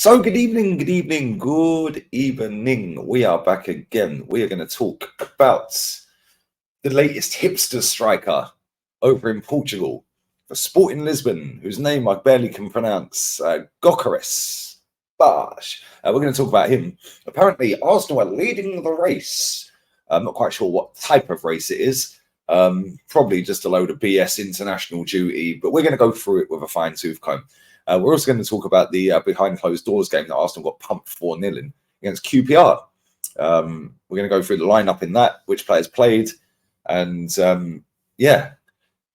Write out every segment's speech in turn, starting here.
So good evening, good evening, good evening. We are back again. We are going to talk about the latest hipster striker over in Portugal for Sporting Lisbon, whose name I barely can pronounce, Gyokeres. Bosh. We're going to talk about him. Apparently, Arsenal are leading the race. I'm not quite sure what type of race it is. Probably just a load of BS international duty, but we're going to go through it with a fine-tooth comb. We're also going to talk about the behind closed doors game that Arsenal got pumped 4-0 in against QPR. We're going to go through the lineup in that, which players played, and yeah,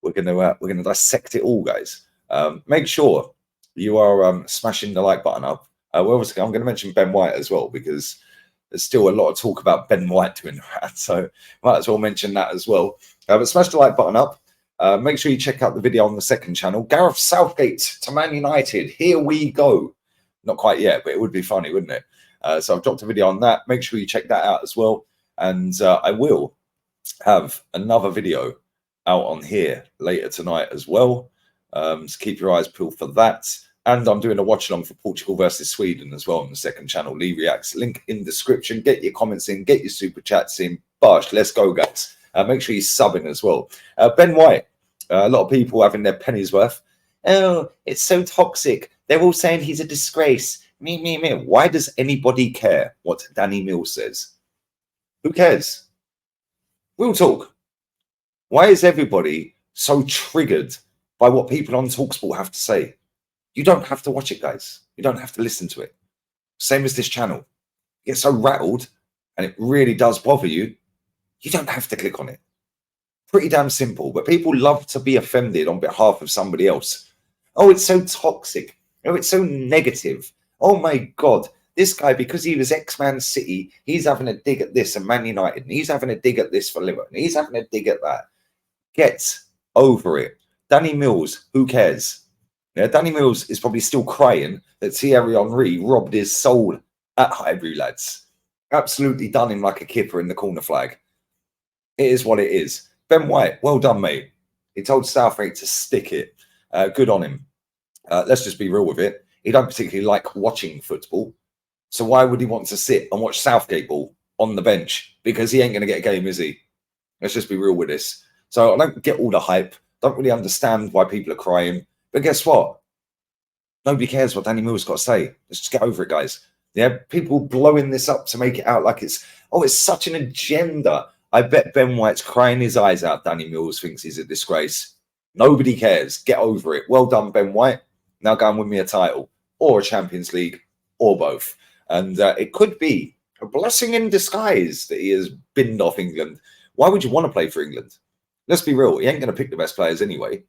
we're going to dissect it all, guys. Make sure you are smashing the like button up. I'm going to mention Ben White as well, because there's still a lot of talk about Ben White doing that, so might as well mention that as well. But smash the like button up. Make sure you check out the video on the second channel. Gareth Southgate to Man United. Here we go. Not quite yet, but it would be funny, wouldn't it? So I've dropped a video on that. Make sure you check that out as well. And I will have another video out on here later tonight as well. So keep your eyes peeled for that. And I'm doing a watch along for Portugal versus Sweden as well on the second channel. Lee Reacts. Link in description. Get your comments in. Get your super chats in. Bosh, let's go, guys. Make sure you're subbing as well. Ben White, a lot of people having their pennies worth. Oh, it's so toxic. They're all saying he's a disgrace. Me. Why does anybody care what Danny Mills says? Who cares? Real talk. Why is everybody so triggered by what people on TalkSport have to say? You don't have to watch it, guys. You don't have to listen to it. Same as this channel. You get so rattled and it really does bother you. You don't have to click on it. Pretty damn simple. But people love to be offended on behalf of somebody else. Oh, it's so toxic. Oh, it's so negative. Oh, my God. This guy, because he was ex-Man City, he's having a dig at this and Man United. And he's having a dig at this for Liverpool. And he's having a dig at that. Get over it. Danny Mills, who cares? Yeah, Danny Mills is probably still crying that Thierry Henry robbed his soul at Highbury, lads. Absolutely done him like a kipper in the corner flag. It is what it is. Ben White, well done, mate. He told Southgate to stick it. Good on him. Let's just be real with it. He don't particularly like watching football. So why would he want to sit and watch Southgate ball on the bench? Because he ain't going to get a game, is he? Let's just be real with this. So I don't get all the hype. Don't really understand why people are crying. But guess what? Nobody cares what Danny Mills got to say. Let's just get over it, guys. Yeah, people blowing this up to make it out like it's such an agenda. I bet Ben White's crying his eyes out. Danny Mills thinks he's a disgrace. Nobody cares. Get over it. Well done, Ben White. Now go and win me a title or a Champions League or both. And it could be a blessing in disguise that he has binned off England. Why would you want to play for England? Let's be real. He ain't going to pick the best players anyway.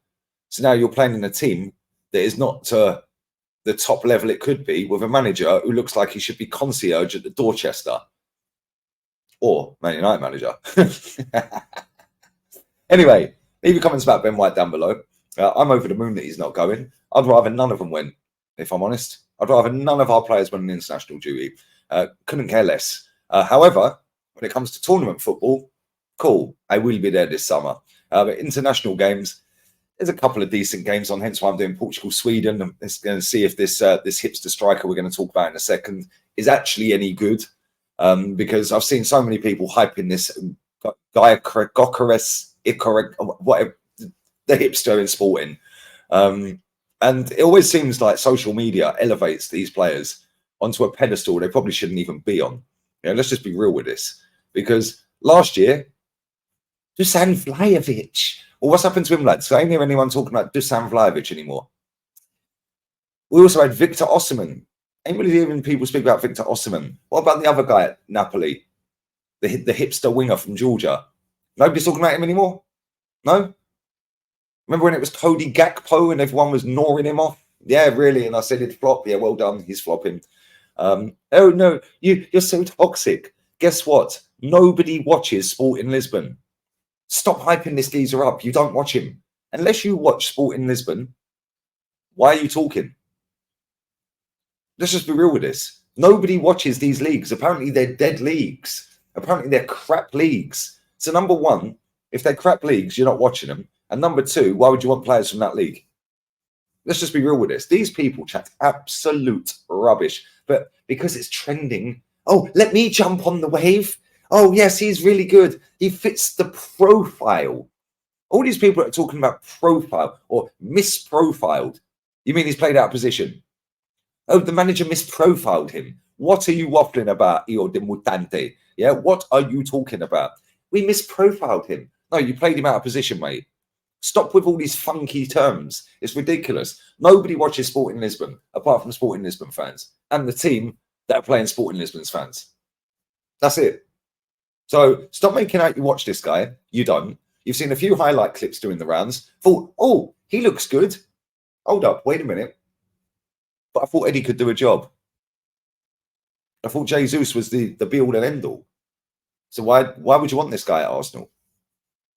So now you're playing in a team that is not the top level it could be, with a manager who looks like he should be concierge at the Dorchester. Or Man United manager. Anyway, leave your comments about Ben White down below. I'm over the moon that he's not going. I'd rather none of them went, if I'm honest. I'd rather none of our players went on international duty. Couldn't care less. However, when it comes to tournament football, cool. I will be there this summer. But international games, there's a couple of decent games on, hence why I'm doing Portugal, Sweden. I'm just going to see if this hipster striker we're going to talk about in a second is actually any good. Because I've seen so many people hyping this guy, Gyokeres, whatever, the hipster in Sporting. And it always seems like social media elevates these players onto a pedestal they probably shouldn't even be on. You know, let's just be real with this. Because last year, Dusan Vlahovic. Well, what's happened to him, lads? I ain't hear anyone talking about Dusan Vlahovic anymore. We also had Victor Osimhen. Ain't really hearing people speak about Victor Osimhen. What about the other guy at Napoli? The hipster winger from Georgia. Nobody's talking about him anymore? No? Remember when it was Cody Gakpo and everyone was gnawing him off? Yeah, really. And I said he'd flop. Yeah, well done. He's flopping. Oh, no. You're so toxic. Guess what? Nobody watches Sporting Lisbon. Stop hyping this geezer up. You don't watch him. Unless you watch Sporting Lisbon, why are you talking? Let's just be real with this. Nobody watches these leagues. Apparently, they're dead leagues. Apparently, they're crap leagues. So, number one, if they're crap leagues, you're not watching them. And number two, why would you want players from that league? Let's just be real with this. These people chat absolute rubbish, but because it's trending, oh, let me jump on the wave. Oh, yes, he's really good. He fits the profile. All these people are talking about profile or misprofiled. You mean he's played out of position? Oh, the manager misprofiled him. What are you waffling about, Io de Mutante? Yeah, what are you talking about? We misprofiled him. No, you played him out of position, mate. Stop with all these funky terms. It's ridiculous. Nobody watches Sporting Lisbon apart from Sporting Lisbon fans and the team that are playing Sporting Lisbon's fans. That's it. So stop making out you watch this guy. You don't. You've seen a few highlight clips doing the rounds. Thought, oh, he looks good. Hold up, wait a minute. But I thought Eddie could do a job. I thought Jesus was the be-all and end-all. So why would you want this guy at Arsenal?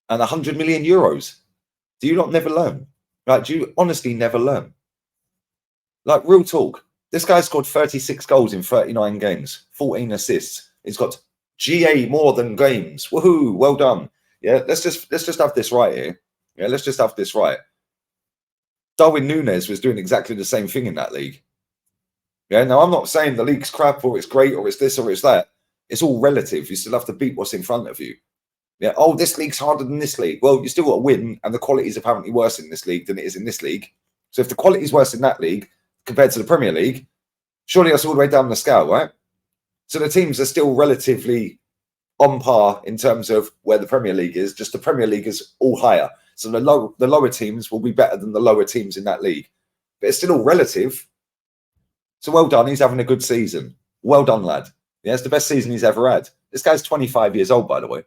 And 100 million euros. Do you not never learn? Like, do you honestly never learn? Like, real talk. This guy scored 36 goals in 39 games, 14 assists. He's got GA more than games. Woohoo! Well done. Yeah, let's just have this right here. Yeah, let's just have this right. Darwin Núñez was doing exactly the same thing in that league. Yeah, now I'm not saying the league's crap or it's great or it's this or it's that. It's all relative. You still have to beat what's in front of you. Yeah. Oh, this league's harder than this league. Well, you still got to win, and the quality is apparently worse in this league than it is in this league. So if the quality is worse in that league compared to the Premier League, surely that's all the way down the scale, right? So the teams are still relatively on par in terms of where the Premier League is. Just the Premier League is all higher. So the lower teams will be better than the lower teams in that league. But it's still all relative. So well done. He's having a good season. Well done, lad. Yeah, it's the best season he's ever had. This guy's 25 years old, by the way.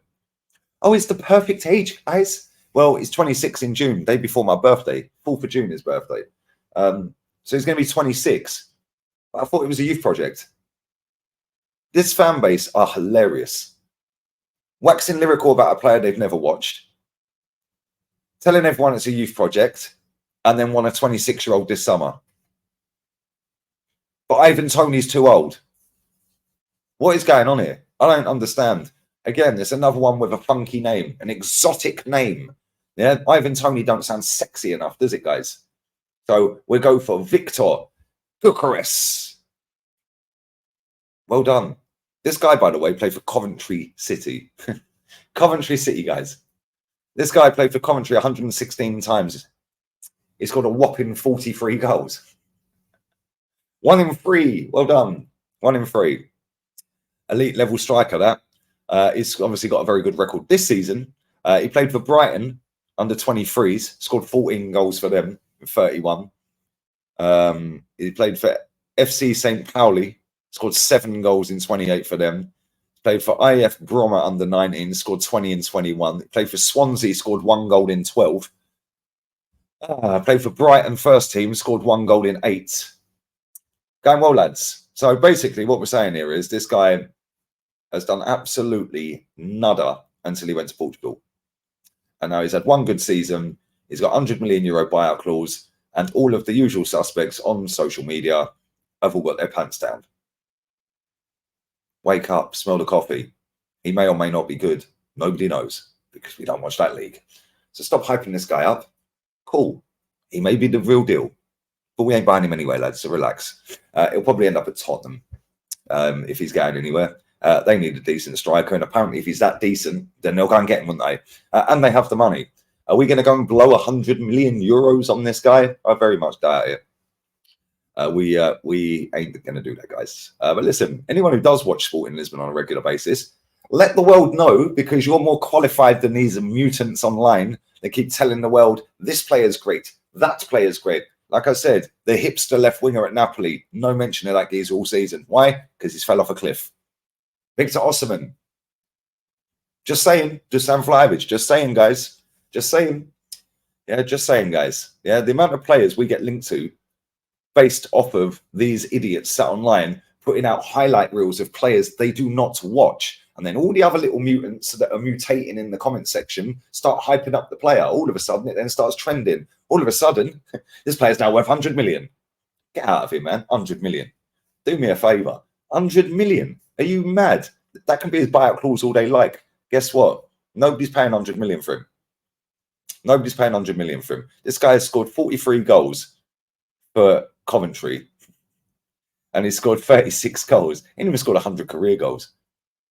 Oh, it's the perfect age, guys. Well, he's 26 in June, day before my birthday. 4th of June, his birthday. So he's going to be 26. I thought it was a youth project. This fan base are hilarious. Waxing lyrical about a player they've never watched. Telling everyone it's a youth project. And then want a 26-year-old this summer. But Ivan Toney's too old. What is going on here? I don't understand. Again, there's another one with a funky name, an exotic name. Yeah, Ivan Toney don't sound sexy enough, does it, guys? So we'll go for Victor Gyokeres. Well done. This guy, by the way, played for Coventry City. Coventry City, guys. This guy played for Coventry 116 times. He's got a whopping 43 goals. 1 in 3. Well done. 1 in 3. Elite level striker, that. He's obviously got a very good record this season. He played for Brighton under 23s, scored 14 goals for them, 31. He played for FC St. Pauli, scored 7 goals in 28 for them. Played for IF Bromma under 19, scored 20 in 21. He played for Swansea, scored 1 goal in 12. Played for Brighton first team, scored 1 goal in 8. Going well, lads. So basically what we're saying here is this guy has done absolutely nada until he went to Portugal. And now he's had 1 good season. He's got €100 million buyout clause, and all of the usual suspects on social media have all got their pants down. Wake up, smell the coffee. He may or may not be good. Nobody knows because we don't watch that league. So stop hyping this guy up. Cool. He may be the real deal, but we ain't buying him anyway, lads, so relax. He'll probably end up at Tottenham if he's going anywhere. They need a decent striker, and apparently if he's that decent, then they'll go and get him, won't they? And they have the money. Are we going to go and blow 100 million euros on this guy? I very much doubt it. We ain't going to do that, guys. But listen, anyone who does watch sport in Lisbon on a regular basis, let the world know, because you're more qualified than these mutants online. They keep telling the world, this player's great, that player's great. Like I said, the hipster left winger at Napoli, no mention of that geezer all season. Why? Because he's fell off a cliff. Victor Osimhen. Just saying. Dusan Vlahovic. Just saying, guys. Just saying. Yeah, just saying, guys. Yeah, the amount of players we get linked to based off of these idiots sat online putting out highlight reels of players they do not watch. And then all the other little mutants that are mutating in the comment section start hyping up the player. All of a sudden, it then starts trending. All of a sudden, this player's now worth 100 million. Get out of here, man. 100 million. Do me a favour. 100 million. Are you mad? That can be his buyout clause all they like. Guess what? Nobody's paying 100 million for him. Nobody's paying 100 million for him. This guy has scored 43 goals for Coventry, and he scored 36 goals. He even scored 100 career goals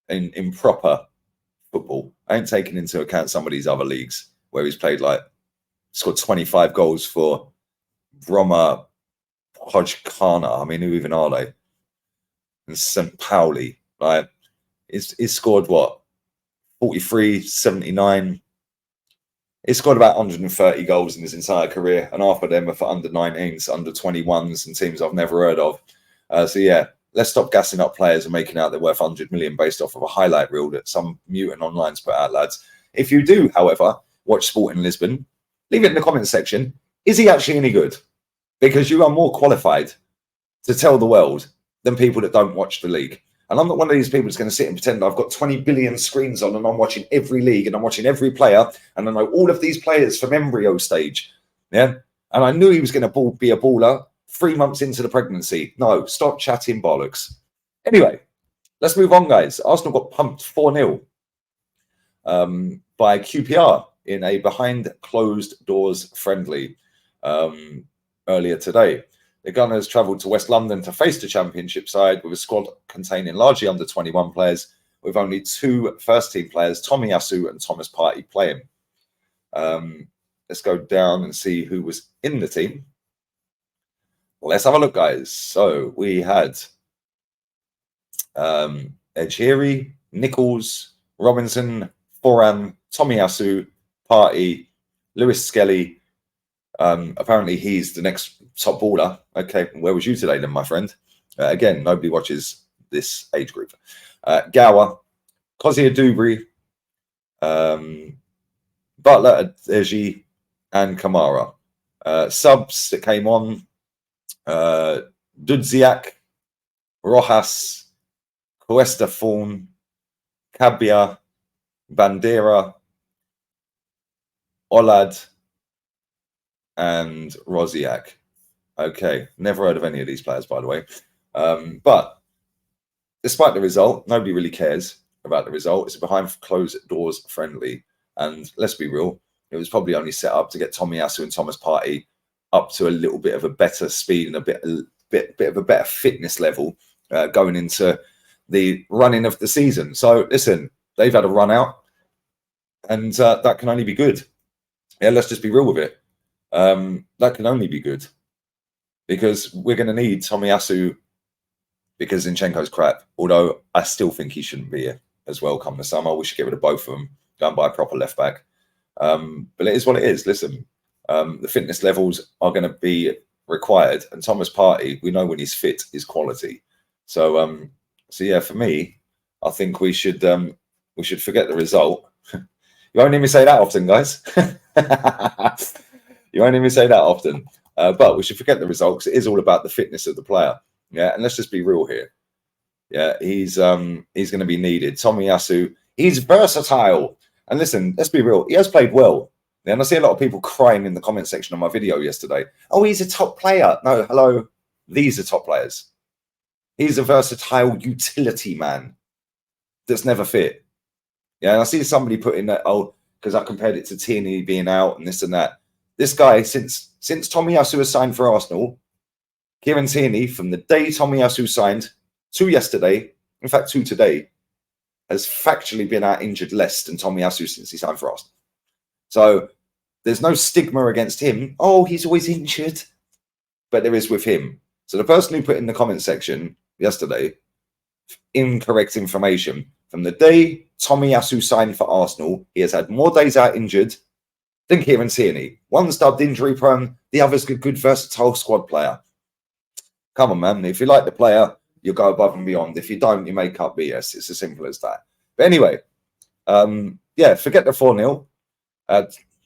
in proper football. I ain't taking into account some of these other leagues where he's played, like scored 25 goals for Broma Hodgkana. I mean, who even are they? And St. Pauli. Like, he's scored what? 43, 79. He scored about 130 goals in his entire career, and half of them are for under 19s, under 21s, and teams I've never heard of. So yeah, let's stop gassing up players and making out they're worth 100 million based off of a highlight reel that some mutant online's put out, lads. If you do, however, watch Sporting Lisbon, leave it in the comments section. Is he actually any good? Because you are more qualified to tell the world than people that don't watch the league. And I'm not one of these people that's going to sit and pretend I've got 20 billion screens on and I'm watching every league and I'm watching every player and I know all of these players from embryo stage. Yeah. And I knew he was going to be a baller 3 months into the pregnancy. No, stop chatting bollocks. Anyway, let's move on, guys. Arsenal got pumped 4-0 by QPR in a behind closed doors friendly earlier today. The Gunners travelled to West London to face the Championship side with a squad containing largely under 21 players, with only 2 first-team players, Tomiyasu and Thomas Partey, playing. Let's go down and see who was in the team. Let's have a look, guys. So we had Gyokeres, Nichols, Robinson, Foran, Tomiyasu, Partey, Lewis Skelly. Apparently he's the next top baller. Okay, where was you today then, my friend? Again, nobody watches this age group. Gower, Kozia Dubry, Butler, Adeji, and Kamara. Subs that came on, Dudziak, Rojas, Cuesta Fawn, Cabia, Bandera, Olad, and Rosiak. Okay, never heard of any of these players, by the way. But despite the result, nobody really cares about the result. It's a behind closed doors friendly. And let's be real, it was probably only set up to get Tomiyasu and Thomas Partey up to a little bit of a better speed and a bit of a better fitness level going into the running of the season. So listen, they've had a run out, and that can only be good. Yeah, let's just be real with it. That can only be good, because we're going to need Tomiyasu, because Zinchenko's crap. Although I still think he shouldn't be here as well come the summer. We should get rid of both of them, go and buy a proper left back. But it is what it is. Listen, the fitness levels are going to be required, and Thomas Partey, we know when he's fit, is quality. So, so yeah, for me, I think we should forget the result. You won't hear me say that often, guys. You won't hear me say that often. But we should forget the result, because it is all about the fitness of the player. Yeah, and let's just be real here. Yeah, he's going to be needed. Tomiyasu, he's versatile. And listen, let's be real. He has played well. Yeah, and I see a lot of people crying in the comment section of my video yesterday. Oh, he's a top player. No, hello. These are top players. He's a versatile utility man that's never fit. Yeah, and I see somebody putting that, oh, because I compared it to Tierney being out and this and that. This guy, since Tomiyasu has signed for Arsenal, Kieran Tierney, from the day Tomiyasu signed to yesterday, in fact, to today, has factually been out injured less than Tomiyasu since he signed for Arsenal. So there's no stigma against him. Oh, he's always injured. But there is with him. So the person who put in the comment section yesterday, incorrect information. From the day Tomiyasu signed for Arsenal, he has had more days out injured than Kieran Tierney. One's dubbed injury prone, the other's a good versatile squad player. Come on, man. If you like the player, you go above and beyond. If you don't, you make up BS. It's as simple as that. But anyway, yeah, forget the 4-0.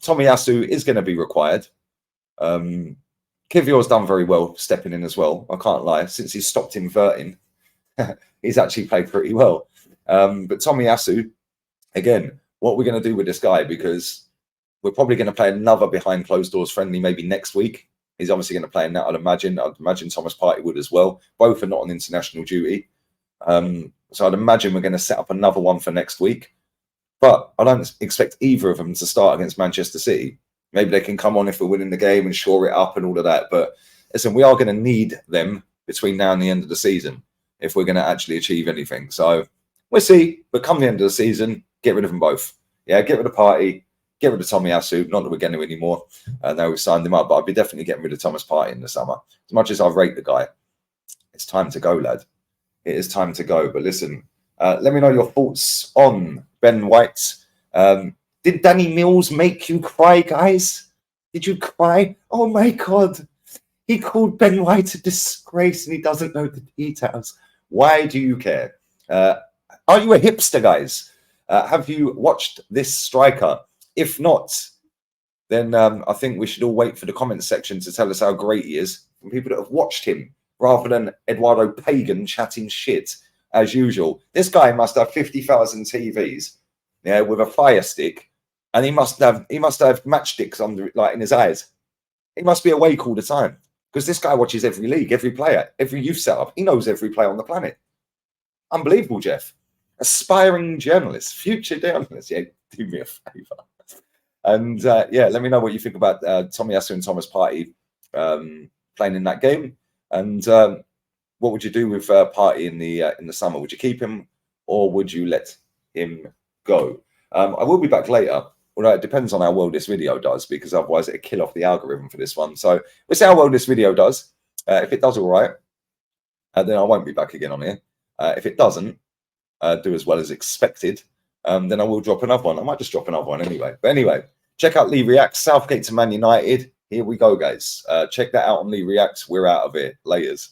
Tomiyasu is going to be required. Kivior's done very well stepping in as well. I can't lie. Since he's stopped inverting, he's actually played pretty well. But Tomiyasu, again, what we're going to do with this guy, because we're probably going to play another behind closed doors friendly maybe next week. He's obviously going to play in that, I'd imagine. I'd imagine Thomas Partey would as well. Both are not on international duty. So I'd imagine we're going to set up another one for next week. But I don't expect either of them to start against Manchester City. Maybe they can come on if we're winning the game and shore it up and all of that. But listen, we are going to need them between now and the end of the season if we're going to actually achieve anything. So we'll see. But come the end of the season, get rid of them both. Yeah, get rid of Party, get rid of Tomiyasu. Not that we're getting him anymore. Now we've signed him up, but I'd be definitely getting rid of Thomas Partey in the summer. As much as I rate the guy, it's time to go, lad. It is time to go. But listen, let me know your thoughts on Ben White. Did Danny Mills make you cry, guys? Did you cry? Oh my God. He called Ben White a disgrace and he doesn't know the details. Why do you care? Are you a hipster, guys? Have you watched this striker? If not, then I think we should all wait for the comment section to tell us how great he is from people that have watched him rather than Eduardo Pagan chatting shit as usual. This guy must have 50,000 TVs, yeah, with a fire stick, and he must have matchsticks under, like, in his eyes. He must be awake all the time because this guy watches every league, every player, every youth setup. He knows every player on the planet. Unbelievable, Jeff. Aspiring journalist, future journalist. Yeah, do me a favour. And yeah, let me know what you think about Tomiyasu and Thomas Partey playing in that game. And what would you do with Partey in the summer? Would you keep him or would you let him go? I will be back later. Although it depends on how well this video does, because otherwise it'll kill off the algorithm for this one. So we'll see how well this video does. If it does all right, then I won't be back again on here. If it doesn't do as well as expected, then I will drop another one. I might just drop another one anyway. But anyway, check out Lee Reacts, Southgate to Man United. Here we go, guys. Check that out on Lee Reacts. We're out of here. Laters.